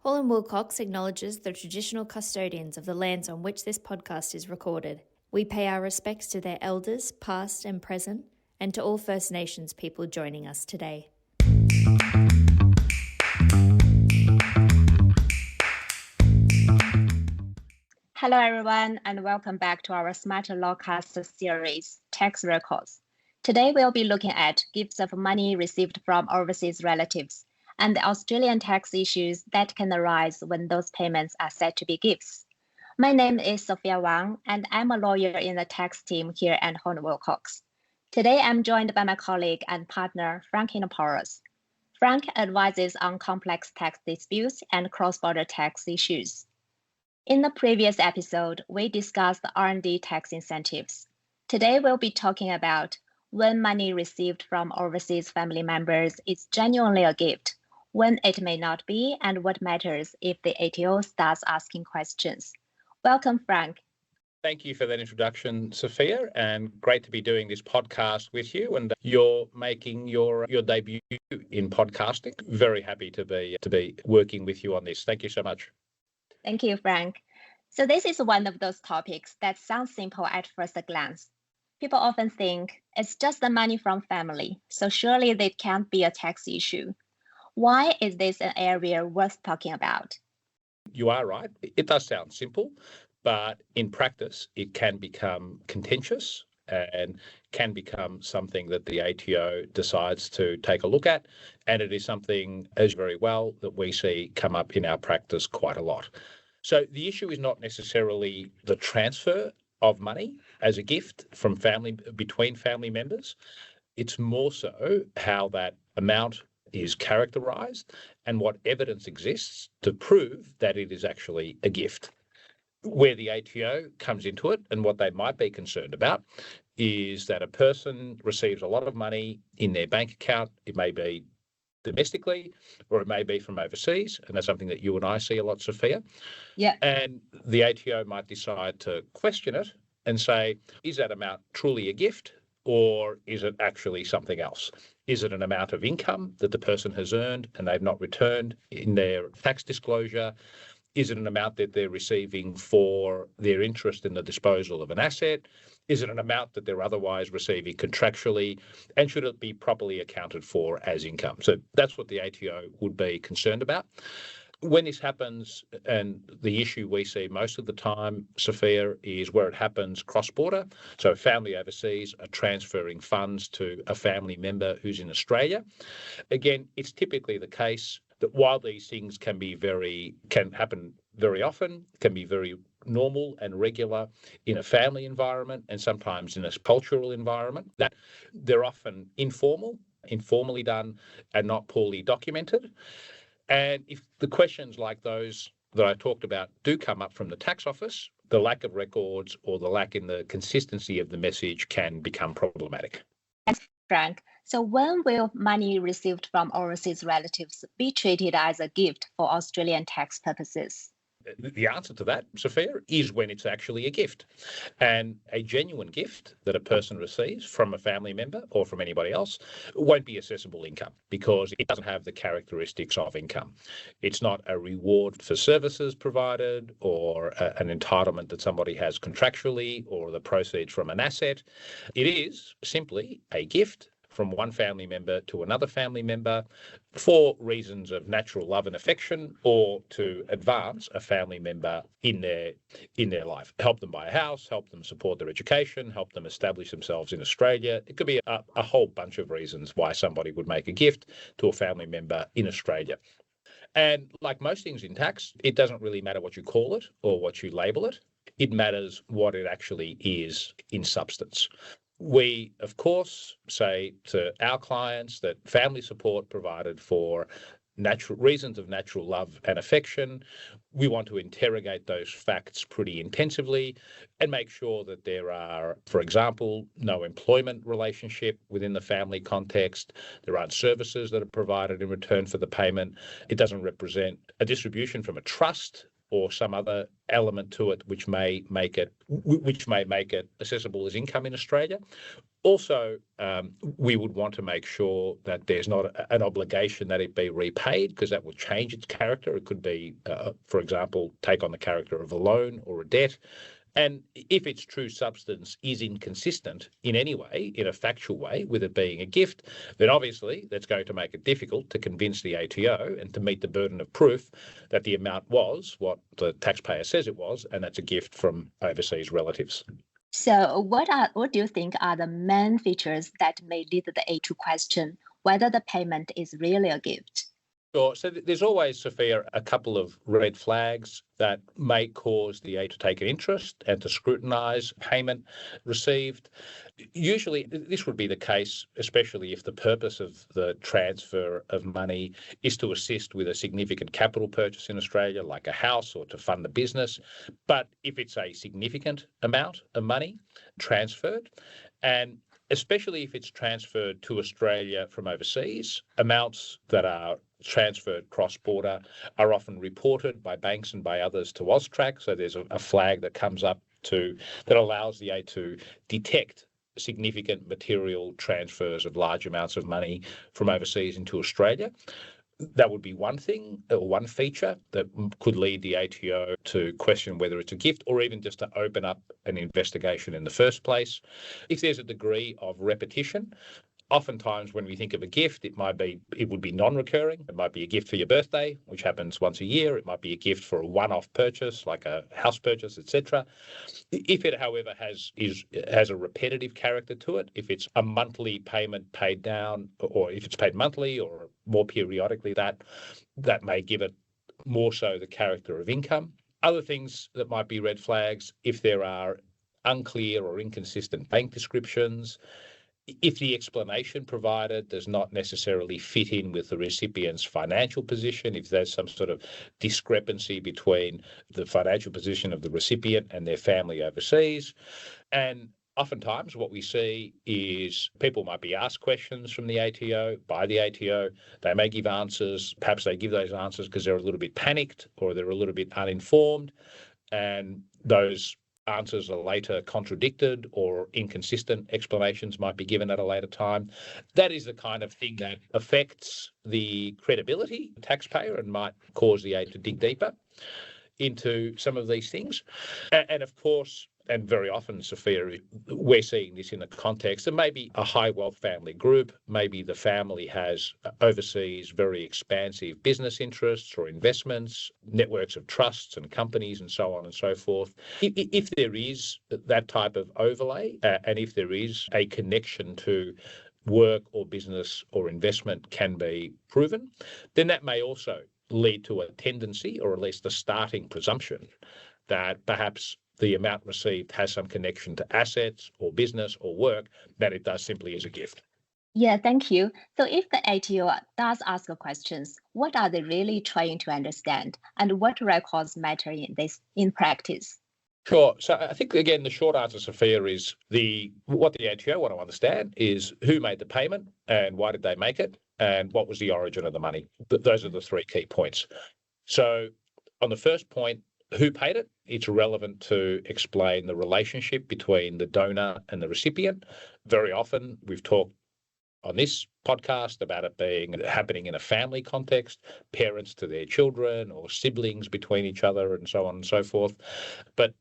Hall & Wilcox acknowledges the traditional custodians of the lands on which this podcast is recorded. We pay our respects to their elders, past and present, and to all First Nations people joining us today. Hello, everyone, and welcome back to our Smarter Lawcast series, Tax Records. Today, we'll be looking at gifts of money received from overseas relatives and the Australian tax issues that can arise when those payments are said to be gifts. My name is Sophia Wang, and I'm a lawyer in the tax team here at Hall & Wilcox. Today, I'm joined by my colleague and partner, Frank Porras. Frank advises on complex tax disputes and cross-border tax issues. In the previous episode, we discussed R&D tax incentives. Today, we'll be talking about when money received from overseas family members is genuinely a gift, when it may not be, and what matters if the ATO starts asking questions. Welcome, Frank. Thank you for that introduction, Sophia, and great to be doing this podcast with you. And you're making your debut in podcasting. Very happy to be working with you on this. Thank you so much. Thank you, Frank. So this is one of those topics that sounds simple at first glance. People often think it's just the money from family, so surely that can't be a tax issue. Why is this an area worth talking about? You are right. It does sound simple, but in practice, it can become contentious and can become something that the ATO decides to take a look at. And it is something, as very well, that we see come up in our practice quite a lot. So the issue is not necessarily the transfer of money as a gift from between family members. It's more so how that amount is characterised and what evidence exists to prove that it is actually a gift. Where the ATO comes into it and what they might be concerned about is that a person receives a lot of money in their bank account. It may be domestically or it may be from overseas, and that's something that you and I see a lot, Sophia. Yeah. And the ATO might decide to question it and say, is that amount truly a gift or is it actually something else? Is it an amount of income that the person has earned and they've not returned in their tax disclosure? Is it an amount that they're receiving for their interest in the disposal of an asset? Is it an amount that they're otherwise receiving contractually? And should it be properly accounted for as income? So that's what the ATO would be concerned about. When this happens, and the issue we see most of the time, Sophia, is where it happens cross-border. So family overseas are transferring funds to a family member who's in Australia. Again, it's typically the case that while these things can happen very often, can be very normal and regular in a family environment and sometimes in a cultural environment, that they're often informally done and not poorly documented. And if the questions like those that I talked about do come up from the tax office, the lack of records or the lack in the consistency of the message can become problematic. Thanks, Frank. So when will money received from overseas relatives be treated as a gift for Australian tax purposes? The answer to that, Sophia, is when it's actually a gift. And a genuine gift that a person receives from a family member or from anybody else won't be assessable income because it doesn't have the characteristics of income. It's not a reward for services provided or an entitlement that somebody has contractually or the proceeds from an asset. It is simply a gift from one family member to another family member for reasons of natural love and affection or to advance a family member in their life. Help them buy a house, help them support their education, help them establish themselves in Australia. It could be a whole bunch of reasons why somebody would make a gift to a family member in Australia. And like most things in tax, it doesn't really matter what you call it or what you label it. It matters what it actually is in substance. We, of course, say to our clients that family support provided for reasons of natural love and affection. We want to interrogate those facts pretty intensively and make sure that there are, for example, no employment relationship within the family context. There aren't services that are provided in return for the payment. It doesn't represent a distribution from a trust or some other element to it which may make it accessible as income in Australia. Also, we would want to make sure that there's not an obligation that it be repaid, because that will change its character. It could be, for example, take on the character of a loan or a debt. And if its true substance is inconsistent in any way, in a factual way, with it being a gift, then obviously that's going to make it difficult to convince the ATO and to meet the burden of proof that the amount was what the taxpayer says it was, and that's a gift from overseas relatives. So what do you think are the main features that may lead the A to question whether the payment is really a gift? Sure. So there's always, Sophia, a couple of red flags that may cause the A to take an interest and to scrutinise payment received. Usually this would be the case, especially if the purpose of the transfer of money is to assist with a significant capital purchase in Australia, like a house, or to fund the business. But if it's a significant amount of money transferred, and especially if it's transferred to Australia from overseas, amounts that are transferred cross-border are often reported by banks and by others to AUSTRAC. So there's a flag that comes up that allows the A to detect significant material transfers of large amounts of money from overseas into Australia. That would be one thing, or one feature that could lead the ATO to question whether it's a gift, or even just to open up an investigation in the first place. If there's a degree of repetition, oftentimes when we think of a gift, it would be non-recurring. It might be a gift for your birthday, which happens once a year. It might be a gift for a one-off purchase, like a house purchase, etc. If it, however, has a repetitive character to it, if it's a monthly payment paid down, or if it's paid monthly or more periodically, that may give it more so the character of income. Other things that might be red flags, if there are unclear or inconsistent bank descriptions, if the explanation provided does not necessarily fit in with the recipient's financial position, if there's some sort of discrepancy between the financial position of the recipient and their family overseas. And oftentimes what we see is people might be asked questions from the ATO, by the ATO. They may give answers. Perhaps they give those answers because they're a little bit panicked or they're a little bit uninformed. And those answers are later contradicted, or inconsistent explanations might be given at a later time. That is the kind of thing that affects the credibility of the taxpayer and might cause the ATO to dig deeper into some of these things. And of course, and very often, Sophia, we're seeing this in the context of maybe a high wealth family group. Maybe the family has overseas very expansive business interests or investments, networks of trusts and companies and so on and so forth. If there is that type of overlay, and if there is a connection to work or business or investment can be proven, then that may also lead to a tendency, or at least a starting presumption, that perhaps the amount received has some connection to assets or business or work, than it does simply as a gift. Yeah, thank you. So if the ATO does ask questions, what are they really trying to understand, and what records matter in practice? Sure. So I think, again, the short answer, Sophia, is what the ATO want to understand is who made the payment and why did they make it, and what was the origin of the money. Those are the three key points. So on the first point, who paid it, it's relevant to explain the relationship between the donor and the recipient. Very often we've talked on this podcast about it happening in a family context, parents to their children or siblings between each other and so on and so forth. But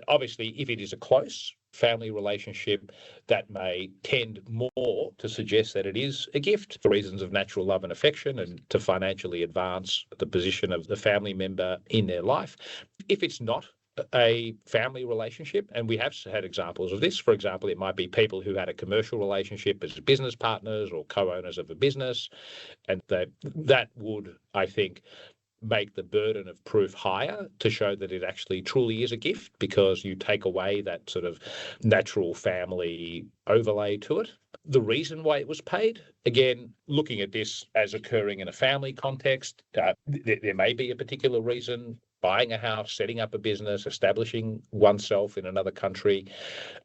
obviously, if it is a close family relationship, that may tend more to suggest that it is a gift for reasons of natural love and affection and to financially advance the position of the family member in their life. If it's not a family relationship, and we have had examples of this, for example, it might be people who had a commercial relationship as business partners or co-owners of a business, and that would, I think, make the burden of proof higher to show that it actually truly is a gift, because you take away that sort of natural family overlay to it. The reason why it was paid, again, looking at this as occurring in a family context, there may be a particular reason. Buying a house, setting up a business, establishing oneself in another country.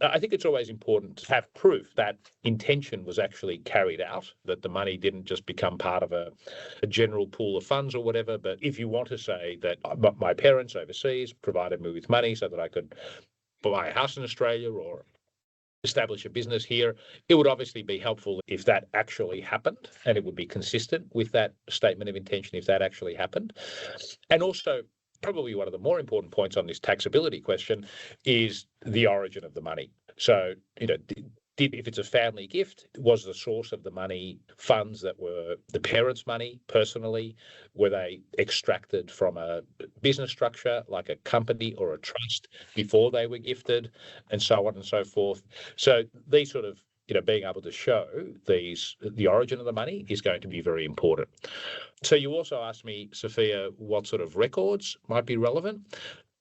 I think it's always important to have proof that intention was actually carried out, that the money didn't just become part of a general pool of funds or whatever. But if you want to say that my parents overseas provided me with money so that I could buy a house in Australia or establish a business here. It would obviously be helpful if that actually happened, and it would be consistent with that statement of intention if that actually happened. And also, probably one of the more important points on this taxability question is the origin of the money. So, if it's a family gift, was the source of the money funds that were the parents' money personally? Were they extracted from a business structure like a company or a trust before they were gifted, and so on and so forth? So these sort of, being able to show the origin of the money is going to be very important. So you also asked me, Sophia, what sort of records might be relevant.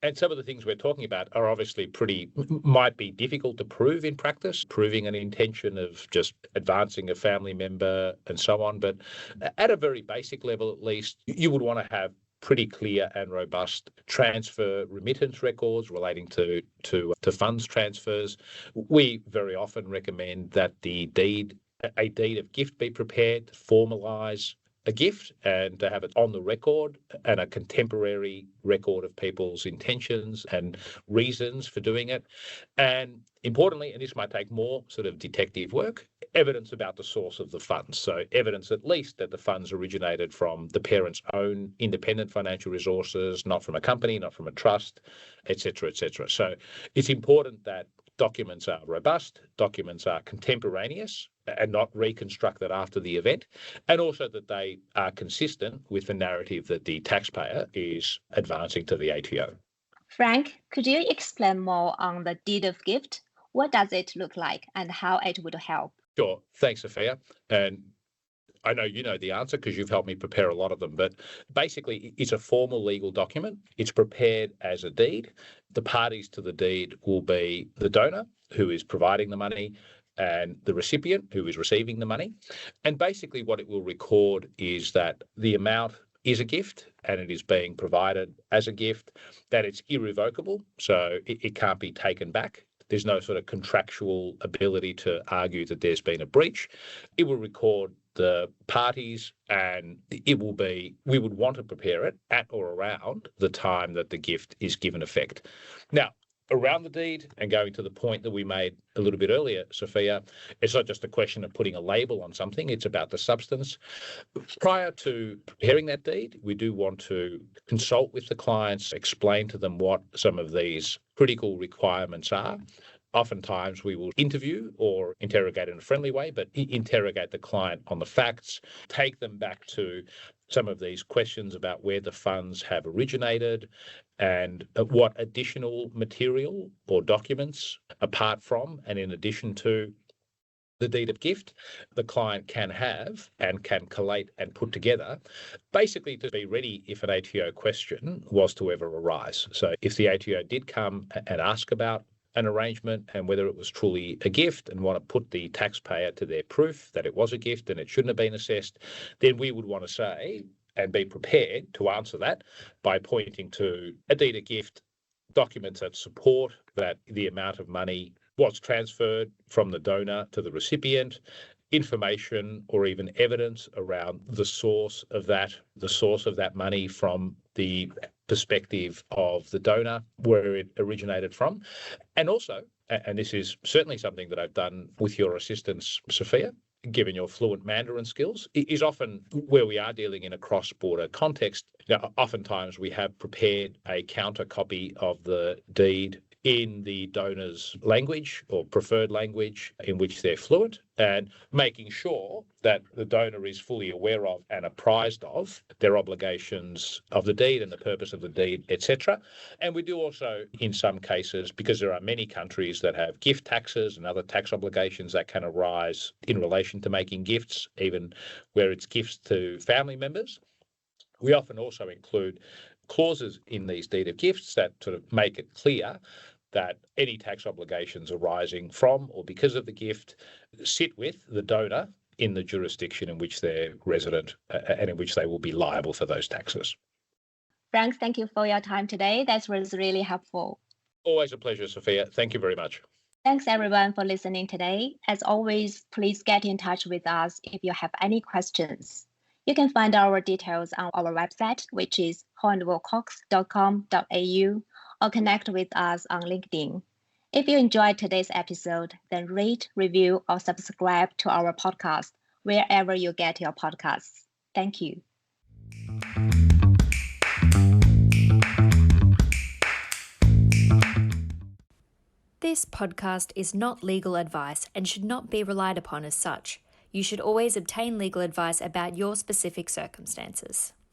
And some of the things we're talking about are obviously might be difficult to prove in practice, proving an intention of just advancing a family member and so on. But at a very basic level, at least, you would want to have pretty clear and robust transfer remittance records relating to funds transfers. We very often recommend that a deed of gift be prepared to formalise a gift and to have it on the record and a contemporary record of people's intentions and reasons for doing it. And importantly, and this might take more sort of detective work, evidence about the source of the funds. So evidence at least that the funds originated from the parent's own independent financial resources, not from a company, not from a trust, etc., etc. So it's important that documents are robust, documents are contemporaneous and not reconstructed after the event, and also that they are consistent with the narrative that the taxpayer is advancing to the ATO. Frank, could you explain more on the deed of gift? What does it look like and how it would help? Sure. Thanks, Sophia. And I know you know the answer because you've helped me prepare a lot of them, but basically it's a formal legal document. It's prepared as a deed. The parties to the deed will be the donor, who is providing the money, and the recipient, who is receiving the money. And basically what it will record is that the amount is a gift and it is being provided as a gift, that it's irrevocable, so it can't be taken back. There's no sort of contractual ability to argue that there's been a breach. It will record the parties, and we would want to prepare it at or around the time that the gift is given effect. Now, around the deed, and going to the point that we made a little bit earlier, Sophia, it's not just a question of putting a label on something, it's about the substance. Prior to preparing that deed, we do want to consult with the clients, explain to them what some of these critical requirements are. Oftentimes we will interview or interrogate in a friendly way, but interrogate the client on the facts, take them back to some of these questions about where the funds have originated and what additional material or documents, apart from and in addition to the deed of gift, the client can have and can collate and put together, basically to be ready if an ATO question was to ever arise. So if the ATO did come and ask about an arrangement and whether it was truly a gift and want to put the taxpayer to their proof that it was a gift and it shouldn't have been assessed, then we would want to say and be prepared to answer that by pointing to a deed of gift, documents that support that the amount of money was transferred from the donor to the recipient, information or even evidence around the source of that money from the perspective of the donor, where it originated from. And also, and this is certainly something that I've done with your assistance, Sophia, given your fluent Mandarin skills, is often where we are dealing in a cross-border context. Oftentimes we have prepared a counter copy of the deed in the donor's language or preferred language in which they're fluent, and making sure that the donor is fully aware of and apprised of their obligations of the deed and the purpose of the deed, etc. And we do also, in some cases, because there are many countries that have gift taxes and other tax obligations that can arise in relation to making gifts, even where it's gifts to family members, we often also include clauses in these deed of gifts that sort of make it clear that any tax obligations arising from or because of the gift sit with the donor in the jurisdiction in which they're resident and in which they will be liable for those taxes. Frank, thank you for your time today. That was really helpful. Always a pleasure, Sophia. Thank you very much. Thanks everyone for listening today. As always, please get in touch with us if you have any questions. You can find our details on our website, which is hornwillcox.com.au, or connect with us on LinkedIn. If you enjoyed today's episode, then rate, review, or subscribe to our podcast wherever you get your podcasts. Thank you. This podcast is not legal advice and should not be relied upon as such. You should always obtain legal advice about your specific circumstances.